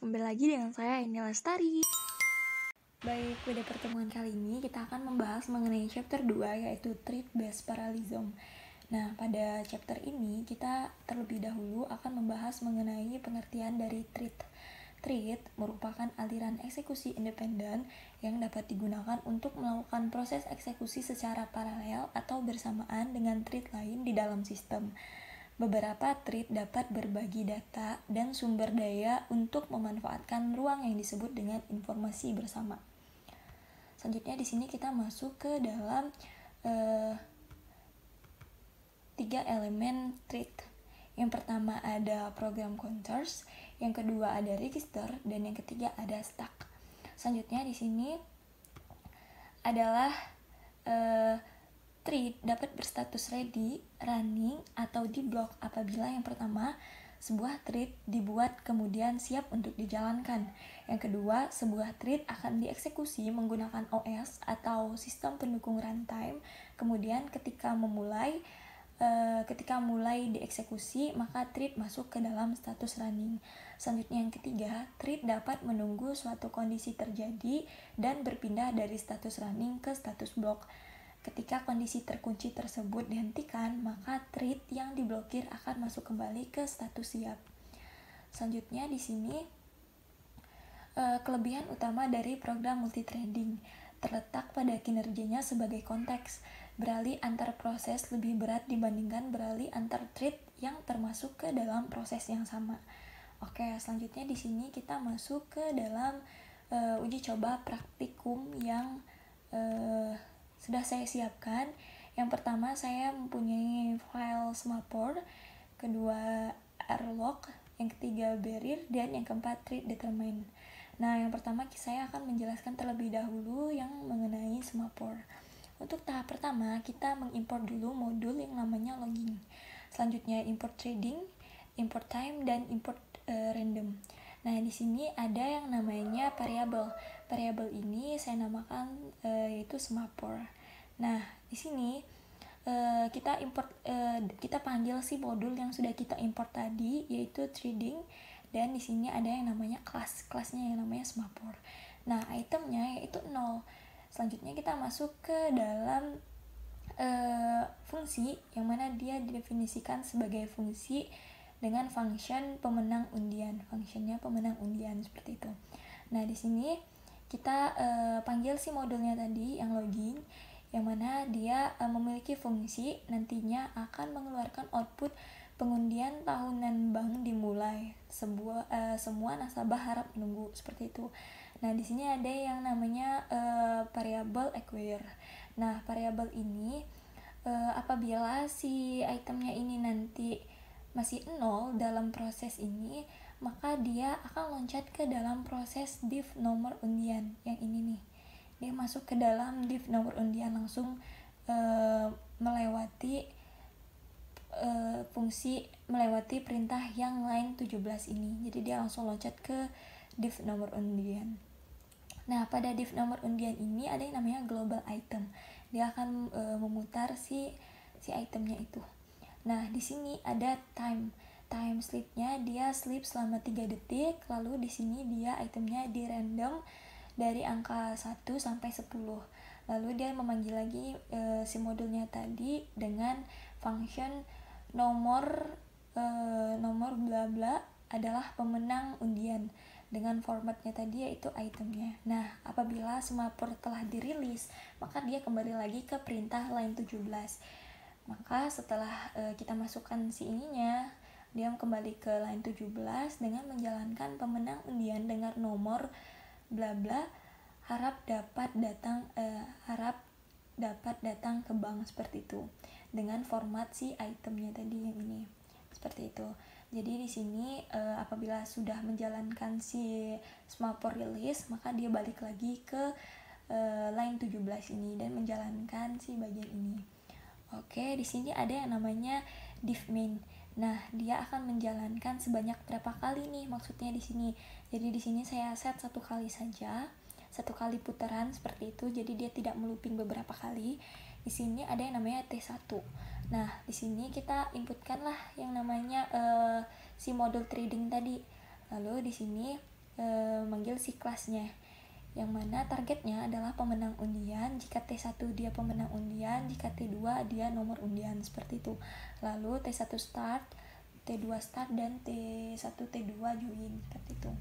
kembali lagi dengan saya Eni Lestari. Baik, pada pertemuan kali ini kita akan membahas mengenai chapter 2 yaitu Trait-Based Parallelism. Nah, pada chapter ini kita terlebih dahulu akan membahas mengenai pengertian dari trait. Trait merupakan aliran eksekusi independen yang dapat digunakan untuk melakukan proses eksekusi secara paralel atau bersamaan dengan trait lain di dalam sistem. Beberapa trait dapat berbagi data dan sumber daya untuk memanfaatkan ruang yang disebut dengan informasi bersama. Selanjutnya di sini kita masuk ke dalam 3 elemen trait. Yang pertama ada program counters, yang kedua ada register, dan yang ketiga ada stack. Selanjutnya di sini adalah trait dapat berstatus ready, running, atau di block apabila yang pertama, sebuah trait dibuat kemudian siap untuk dijalankan. Yang kedua, sebuah trait akan dieksekusi menggunakan OS atau sistem pendukung runtime. Kemudian ketika mulai dieksekusi, maka trait masuk ke dalam status running. Selanjutnya yang ketiga, trait dapat menunggu suatu kondisi terjadi dan berpindah dari status running ke status block. Ketika kondisi terkunci tersebut dihentikan, maka trait yang diblokir akan masuk kembali ke status siap. Selanjutnya di sini kelebihan utama dari program multithreading terletak pada kinerjanya sebagai konteks. Beralih antar proses lebih berat dibandingkan beralih antar trait yang termasuk ke dalam proses yang sama. Oke, selanjutnya di sini kita masuk ke dalam uji coba praktikum yang sudah saya siapkan. Yang pertama saya mempunyai file Smapor, kedua rlog, yang ketiga barrier, dan yang keempat trait determine. Nah, yang pertama saya akan menjelaskan terlebih dahulu yang mengenai Smapor. Untuk tahap pertama kita mengimport dulu modul yang namanya logging. Selanjutnya import trading, import time, dan import random. Nah, di sini ada yang namanya variabel. Variabel ini saya namakan yaitu Smapor. Nah, di sini kita panggil si modul yang sudah kita import tadi yaitu trading, dan di sini ada yang namanya kelasnya yang namanya Smapor. Nah, itemnya yaitu 0. Selanjutnya kita masuk ke dalam fungsi yang mana dia didefinisikan sebagai fungsi dengan function pemenang undian. Functionnya pemenang undian seperti itu. Nah, di sini kita panggil si modulnya tadi yang login, yang mana dia memiliki fungsi nantinya akan mengeluarkan output pengundian tahunan bank dimulai. Semua nasabah harap menunggu seperti itu. Nah, di sini ada yang namanya variable acquire. Nah, variabel ini apabila si itemnya ini nanti masih 0 dalam proses ini, maka dia akan loncat ke dalam proses div nomor undian yang ini nih. Dia masuk ke dalam div nomor undian langsung melewati perintah yang line 17 ini. Jadi dia langsung loncat ke div nomor undian. Nah, pada div nomor undian ini ada yang namanya global item. Dia akan memutar si itemnya itu. Nah, di sini ada time sleep-nya, dia sleep selama 3 detik, lalu di sini dia itemnya di random dari angka 1 sampai 10. Lalu dia memanggil lagi si modulnya tadi dengan function nomor bla bla adalah pemenang undian dengan formatnya tadi yaitu itemnya. Nah, apabila Smapor telah dirilis, maka dia kembali lagi ke perintah line 17. Maka setelah kita masukkan si ininya, dia kembali ke line 17 dengan menjalankan pemenang undian dengan nomor bla bla harap dapat datang ke bank seperti itu dengan format si itemnya tadi yang ini seperti itu. Jadi di sini apabila sudah menjalankan si Smapor release, maka dia balik lagi ke line 17 ini dan menjalankan si bagian ini. Oke, di sini ada yang namanya div main. Nah, dia akan menjalankan sebanyak berapa kali nih maksudnya di sini. Jadi di sini saya set 1 kali saja, 1 kali putaran seperti itu. Jadi dia tidak melooping beberapa kali. Di sini ada yang namanya T1. Nah, di sini kita inputkanlah yang namanya si modul trading tadi. Lalu di sini manggil si kelasnya, yang mana targetnya adalah pemenang undian. Jika T1 dia pemenang undian, jika T2 dia nomor undian, seperti itu. Lalu T1 start, T2 start, dan T1 T2 join, seperti itu.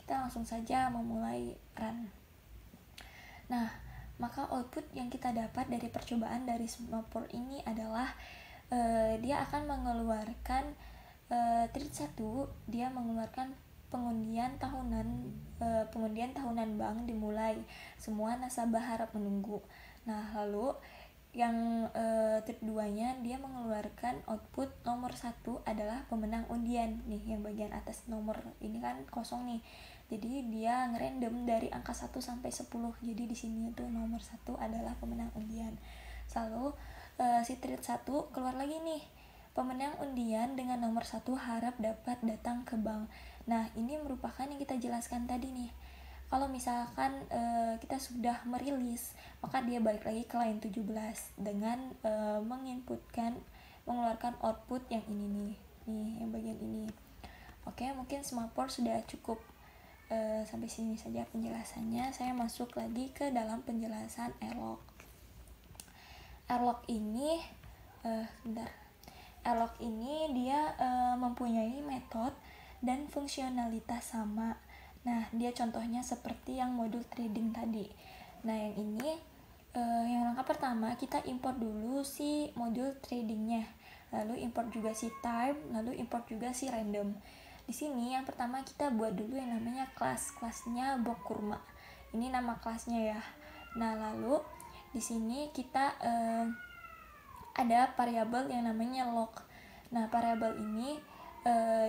Kita langsung saja memulai run. Nah, maka output yang kita dapat dari percobaan dari Smartboard ini adalah dia akan mengeluarkan treat 1, dia mengeluarkan pengundian tahunan bank dimulai, semua nasabah harap menunggu. Nah, lalu yang treat 2-nya dia mengeluarkan output nomor 1 adalah pemenang undian. Nih, yang bagian atas nomor ini kan kosong nih. Jadi dia ngerandom dari angka 1 sampai 10. Jadi di sini tuh nomor 1 adalah pemenang undian. Lalu si treat 1 keluar lagi nih, pemenang undian dengan nomor 1 harap dapat datang ke bank. Nah, ini merupakan yang kita jelaskan tadi nih. Kalau misalkan kita sudah merilis, maka dia balik lagi ke line 17 dengan mengeluarkan output yang ini nih, yang bagian ini. Oke, mungkin Smartboard sudah cukup sampai sini saja penjelasannya. Saya masuk lagi ke dalam penjelasan Erlog. Erlog ini Erlog ini dia mempunyai metode dan fungsionalitas sama. Nah, dia contohnya seperti yang modul trading tadi. Nah, yang ini yang langkah pertama kita import dulu si modul tradingnya, lalu import juga si time, lalu import juga si random. Di sini yang pertama kita buat dulu yang namanya kelasnya blok kurma. Ini nama kelasnya ya. Nah, lalu di sini kita ada variabel yang namanya log. Nah, variabel ini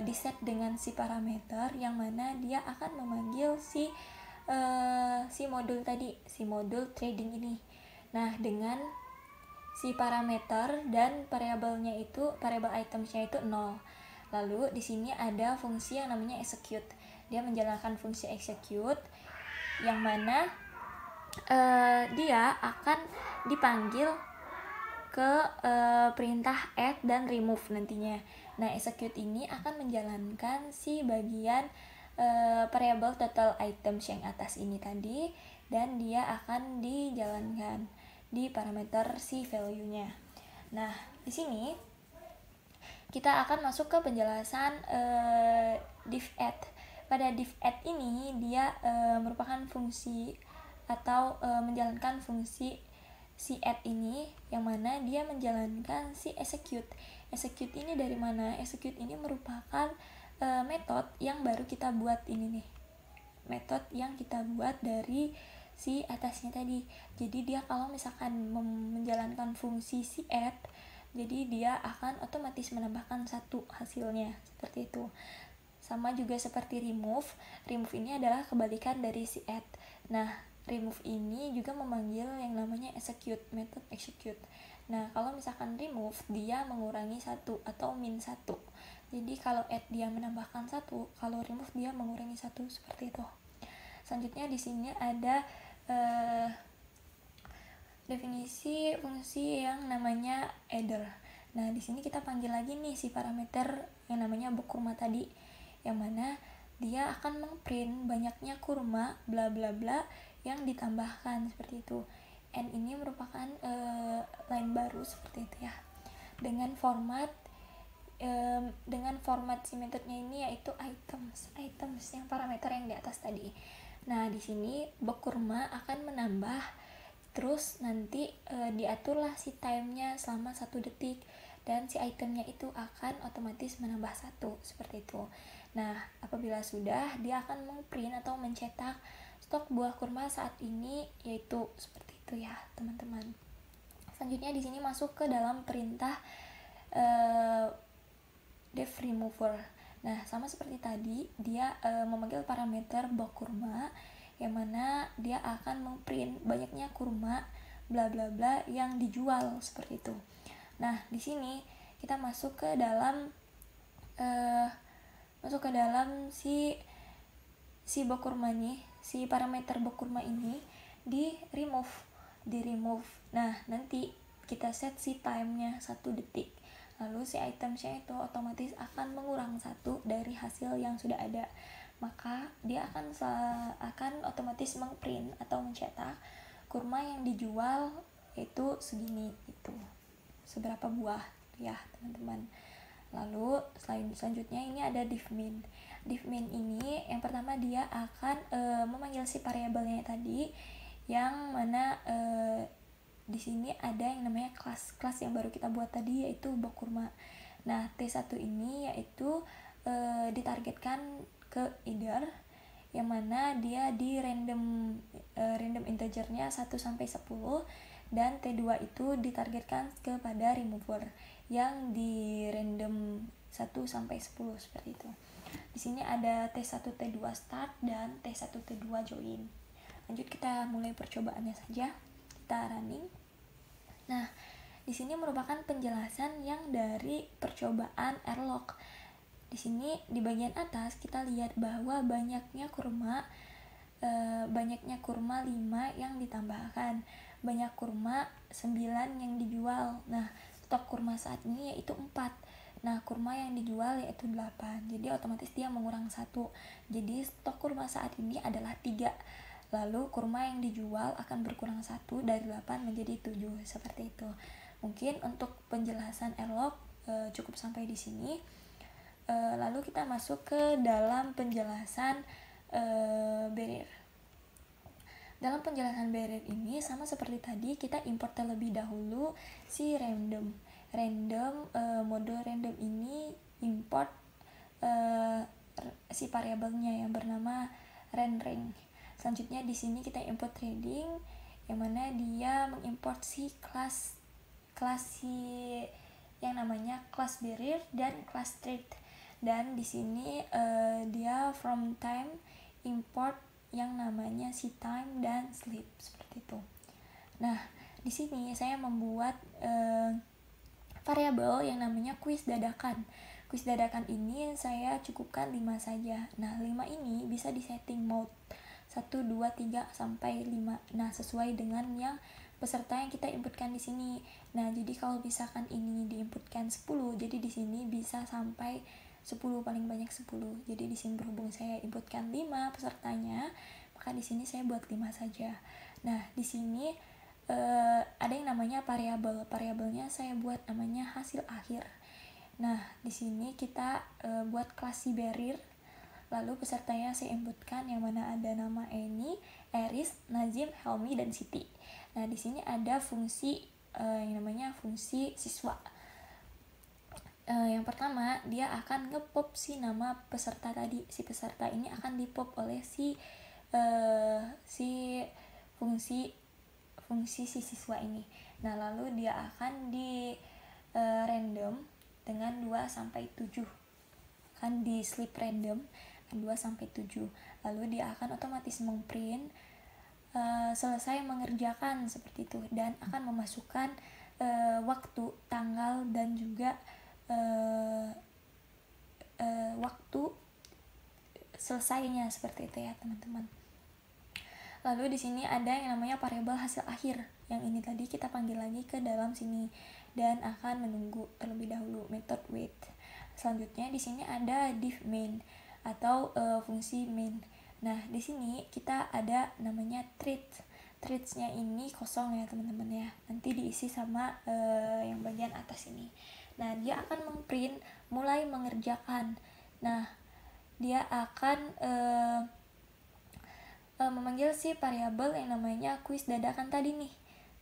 diset dengan si parameter yang mana dia akan memanggil si modul tadi, si modul trading ini. Nah, dengan si parameter dan variabel itemsnya itu 0. Lalu di sini ada fungsi yang namanya execute. Dia menjalankan fungsi execute yang mana dia akan dipanggil ke perintah add dan remove nantinya. Nah, execute ini akan menjalankan si bagian variable total items yang atas ini tadi, dan dia akan dijalankan di parameter si value-nya. Nah, di sini kita akan masuk ke penjelasan div add. Pada div add ini dia merupakan fungsi atau menjalankan fungsi si add ini, yang mana dia menjalankan si execute. Execute ini dari mana? Execute ini merupakan metode yang baru kita buat ini nih. Metode yang kita buat dari si atasnya tadi. Jadi dia kalau misalkan menjalankan fungsi si add, jadi dia akan otomatis menambahkan satu hasilnya, seperti itu. Sama juga seperti remove. Remove ini adalah kebalikan dari si add. Nah, remove ini juga memanggil yang namanya execute, method execute. Nah, kalau misalkan remove, dia mengurangi 1 atau min 1. Jadi kalau add dia menambahkan 1, kalau remove dia mengurangi 1, seperti itu. Selanjutnya di sini ada definisi fungsi yang namanya adder. Nah, di sini kita panggil lagi nih si parameter yang namanya box kurma tadi, yang mana dia akan mengprint banyaknya kurma bla bla bla yang ditambahkan, seperti itu. And ini merupakan line baru, seperti itu ya. Dengan format si metodenya ini yaitu items yang parameter yang di atas tadi. Nah, di sini box kurma akan menambah, terus nanti diaturlah si time-nya selama 1 detik, dan si itemnya itu akan otomatis menambah 1, seperti itu. Nah, apabila sudah, dia akan mengprint atau mencetak stok buah kurma saat ini, yaitu seperti itu ya, teman-teman. Selanjutnya di sini masuk ke dalam perintah def remover. Nah, sama seperti tadi, dia memanggil parameter box kurma, yang mana dia akan mengprint banyaknya kurma bla bla bla yang dijual, seperti itu. Nah, di sini kita masuk ke dalam si box kurma nih, si parameter box kurma ini di remove. Nah, nanti kita set si time-nya 1 detik. Lalu si itemnya itu otomatis akan mengurang 1 dari hasil yang sudah ada. maka dia akan otomatis mengprint atau mencetak kurma yang dijual itu segini, itu seberapa buah ya teman-teman. Lalu selanjutnya ini ada div min. Div min ini yang pertama dia akan memanggil si variabelnya tadi, yang mana di sini ada yang namanya kelas yang baru kita buat tadi, yaitu box kurma. Nah, T1 ini yaitu ditargetkan ke either, yang mana dia di random integernya 1 sampai 10, dan T2 itu ditargetkan kepada remover yang di random 1 sampai 10 seperti itu. Di sini ada T1 T2 start dan T1 T2 join. Lanjut kita mulai percobaannya saja. Kita running. Nah, di sini merupakan penjelasan yang dari percobaan Erlog. Di sini di bagian atas kita lihat bahwa banyaknya kurma 5 yang ditambahkan, banyak kurma 9 yang dijual. Nah, stok kurma saat ini yaitu 4. Nah, kurma yang dijual yaitu 8. Jadi otomatis dia mengurang 1. Jadi stok kurma saat ini adalah 3. Lalu kurma yang dijual akan berkurang 1 dari 8 menjadi 7, seperti itu. Mungkin untuk penjelasan Erlog cukup sampai di sini. Lalu kita masuk ke dalam penjelasan barrier. Dalam penjelasan barrier ini sama seperti tadi, kita import terlebih dahulu si random mode random ini import si variabelnya yang bernama ranring. Selanjutnya di sini kita import trading, yang mana dia mengimport si kelas si yang namanya kelas barrier dan kelas trade. Dan di sini dia from time import yang namanya si time dan sleep, seperti itu. Nah, di sini saya membuat variabel yang namanya quiz dadakan. Quiz dadakan ini saya cukupkan 5 saja. Nah, 5 ini bisa disetting mode 1, 2, 3 sampai 5. Nah, sesuai dengan yang peserta yang kita inputkan di sini. Nah, jadi kalau misalkan ini diinputkan 10, jadi di sini bisa sampai 10, paling banyak 10. Jadi di sini berhubung saya inputkan 5 pesertanya, maka di sini saya buat 5 saja. Nah, di sini ada yang namanya variabel. Variabelnya saya buat namanya hasil akhir. Nah, di sini kita buat kelas si barrier. Lalu pesertanya saya inputkan yang mana ada nama Eni, Eris, Nazim, Helmi, dan Siti. Nah, di sini ada fungsi yang namanya fungsi siswa. Yang pertama, dia akan ngepop si nama peserta tadi. Si peserta ini akan dipop oleh si fungsi si siswa ini. Nah, lalu dia akan di random dengan 2 sampai 7. Akan di sleep random 2 sampai 7. Lalu dia akan otomatis mengprint selesai mengerjakan, seperti itu, dan akan memasukkan waktu, tanggal, dan juga waktu selesainya, seperti itu ya teman-teman. Lalu di sini ada yang namanya variabel hasil akhir. Yang ini tadi kita panggil lagi ke dalam sini dan akan menunggu terlebih dahulu method wait. Selanjutnya di sini ada div main atau fungsi main. Nah, di sini kita ada namanya treats. Treats-nya ini kosong ya teman-teman ya. Nanti diisi sama yang bagian atas ini. Nah, dia akan mengprint mulai mengerjakan. Nah, dia akan memanggil si variabel yang namanya quiz dadakan tadi nih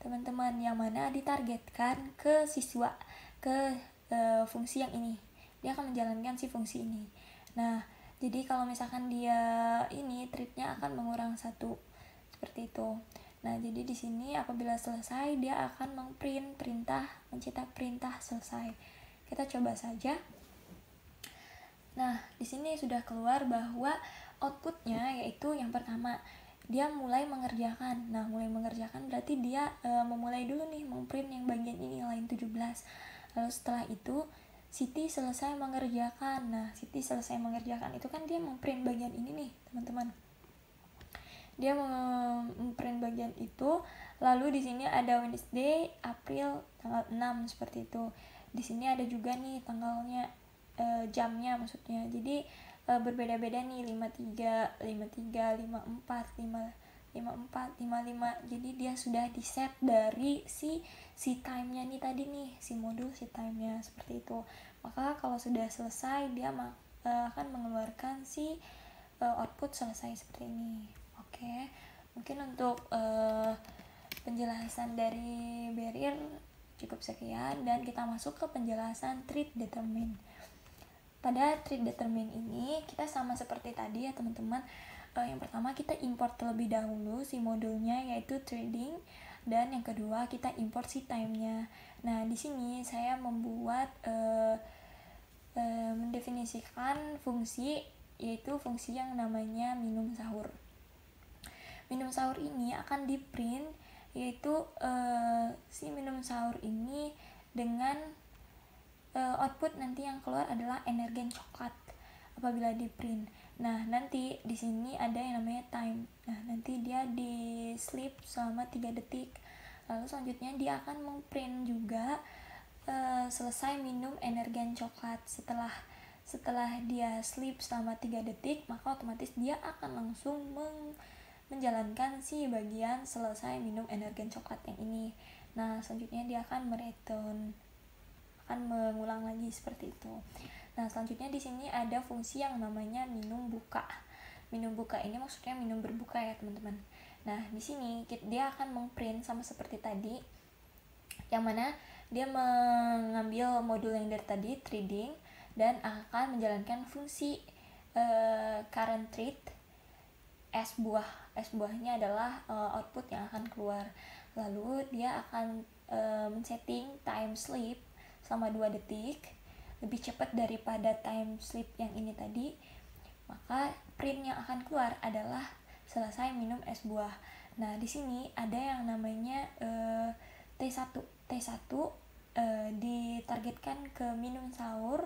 teman-teman, yang mana ditargetkan ke siswa, ke fungsi yang ini. Dia akan menjalankan si fungsi ini. Nah, jadi kalau misalkan dia ini treatnya akan mengurang 1, seperti itu. Nah, jadi di sini apabila selesai dia akan mengprint perintah, mencetak perintah selesai. Kita coba saja. Nah, di sini sudah keluar bahwa outputnya yaitu yang pertama, dia mulai mengerjakan. Nah, mulai mengerjakan berarti dia memulai dulu nih mengprint yang bagian ini, line 17. Lalu setelah itu Siti selesai mengerjakan. Nah, Siti selesai mengerjakan itu kan dia mengprint bagian ini nih teman-teman. Dia mengprint bagian itu. Lalu di sini ada Wednesday, April tanggal 6, seperti itu. Di sini ada juga nih tanggalnya, jamnya maksudnya. Jadi berbeda-beda nih, 53, 53, 54, 54, 55. Jadi dia sudah di set dari si time-nya nih tadi nih, si modul si time-nya seperti itu. Maka kalau sudah selesai dia akan mengeluarkan si output selesai seperti ini. Oke. Mungkin untuk penjelasan dari barrier cukup sekian, dan kita masuk ke penjelasan trig determine. Pada trig determine ini kita sama seperti tadi ya teman-teman. Yang pertama kita import terlebih dahulu si modulnya, yaitu trading, dan yang kedua kita import si time-nya. Nah, di sini saya membuat mendefinisikan fungsi, yaitu fungsi yang namanya minum sahur. Minum sahur ini akan di print, yaitu si minum sahur ini dengan output nanti yang keluar adalah energen coklat apabila di print. Nah, nanti di sini ada yang namanya time. Nah, nanti dia di sleep selama 3 detik. Lalu selanjutnya dia akan memprint juga selesai minum energen coklat. Setelah dia sleep selama 3 detik, maka otomatis dia akan langsung menjalankan si bagian selesai minum energen coklat yang ini. Nah, selanjutnya dia akan akan mengulang lagi seperti itu. Nah, selanjutnya di sini ada fungsi yang namanya minum buka. Minum buka ini maksudnya minum berbuka ya teman-teman. Nah, di sini dia akan memprint sama seperti tadi, yang mana dia mengambil modul yang dari tadi trading dan akan menjalankan fungsi current trade S buahnya adalah output yang akan keluar. Lalu dia akan men-setting time sleep selama 2 detik, lebih cepat daripada time sleep yang ini tadi. Maka print yang akan keluar adalah selesai minum es buah. Nah, di sini ada yang namanya T1. T1 ditargetkan ke minum sahur.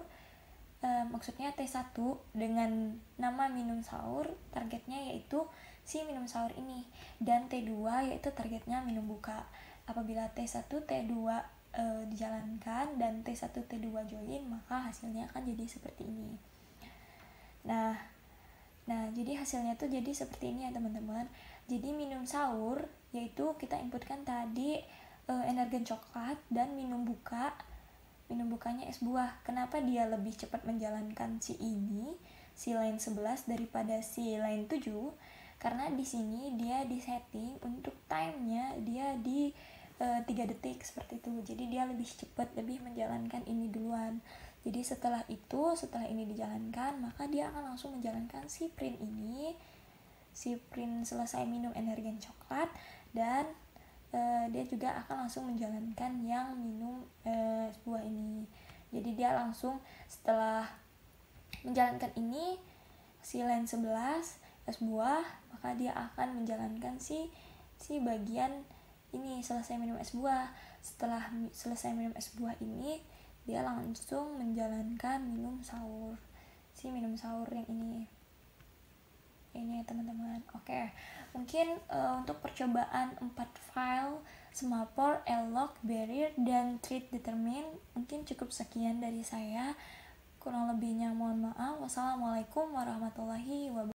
Maksudnya T1 dengan nama minum sahur, targetnya yaitu si minum sahur ini, dan T2 yaitu targetnya minum buka. Apabila T1 T2 dijalankan dan T1 T2 join, maka hasilnya akan jadi seperti ini. Nah, jadi hasilnya tuh jadi seperti ini ya teman-teman. Jadi minum sahur yaitu kita inputkan tadi energen coklat, dan minum bukanya es buah. Kenapa dia lebih cepat menjalankan si line 11 daripada si line 7? Karena di sini dia disetting untuk time-nya dia di 3 detik seperti itu. Jadi dia lebih cepat, lebih menjalankan ini duluan. Jadi setelah ini dijalankan, maka dia akan langsung menjalankan si print ini. Si print selesai minum energen coklat, dan dia juga akan langsung menjalankan yang minum es buah ini. Jadi dia langsung setelah menjalankan ini si line 11 es buah, maka dia akan menjalankan si bagian ini selesai minum es buah. Setelah selesai minum es buah ini, dia langsung menjalankan minum sahur, si minum sahur yang ini ya teman-teman. Oke, mungkin untuk percobaan 4 file Semaphore, L-log, barrier, dan trig determine mungkin cukup sekian dari saya. Kurang lebihnya mohon maaf. Wassalamualaikum warahmatullahi wabarakatuh.